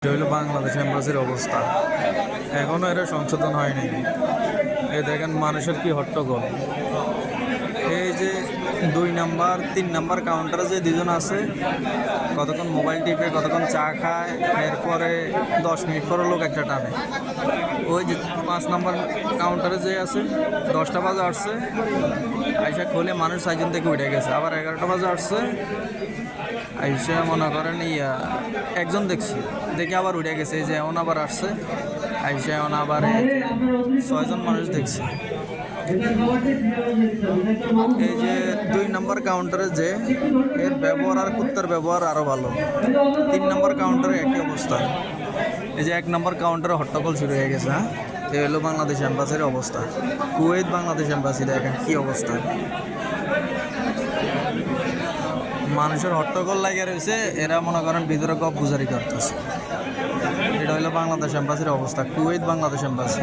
এটা হলো বাংলাদেশ এম্বাসির অবস্থা। এখনো এরা সংশোধন হয়নি। এই দেখেন মানুষের কি হট্টগোল। এই যে 2 নাম্বার 3 নাম্বার কাউন্টারে যে দুজন আছে, কতক্ষণ মোবাইল টিপে কতক্ষণ চা খায়, এরপরে 10 মিনিট পরে লোক একটা টানে। ওই যে 5 নাম্বার কাউন্টারে যে আছে 10টা বাজে আসছে, আইসা খোলে মানুষ 4জন থেকে উঠে গেছে। আবার 11টা বাজে আসছে, আইসা মনে করেন একজন দেখছি, দেখে আবার উঠে গেছে। এই যে এমন আবার আসছে, আইসা এমন আবার 6জন মানুষ দেখছি। এই যে 2 নাম্বার কাউন্টারে যে এর ব্যবহার আর কুত্তার ব্যবহার আরও ভালো। 3 নাম্বার কাউন্টারে একই অবস্থা। এই যে 1 নাম্বার কাউন্টারে হট্টগোল শুরু হয়ে গেছে। হ্যাঁ, এই হলো বাংলাদেশ এম্বাসির অবস্থা। কুয়েত বাংলাদেশ এম্বাসি দেখেন কী অবস্থা। মানুষের হট্টগোল লাগিয়ে রয়েছে, এরা মনে করেন ভিতরে গপ গুজারি করতেছে। এটা হলো বাংলাদেশ এম্বাসির অবস্থা, কুয়েত বাংলাদেশ এম্বাসি।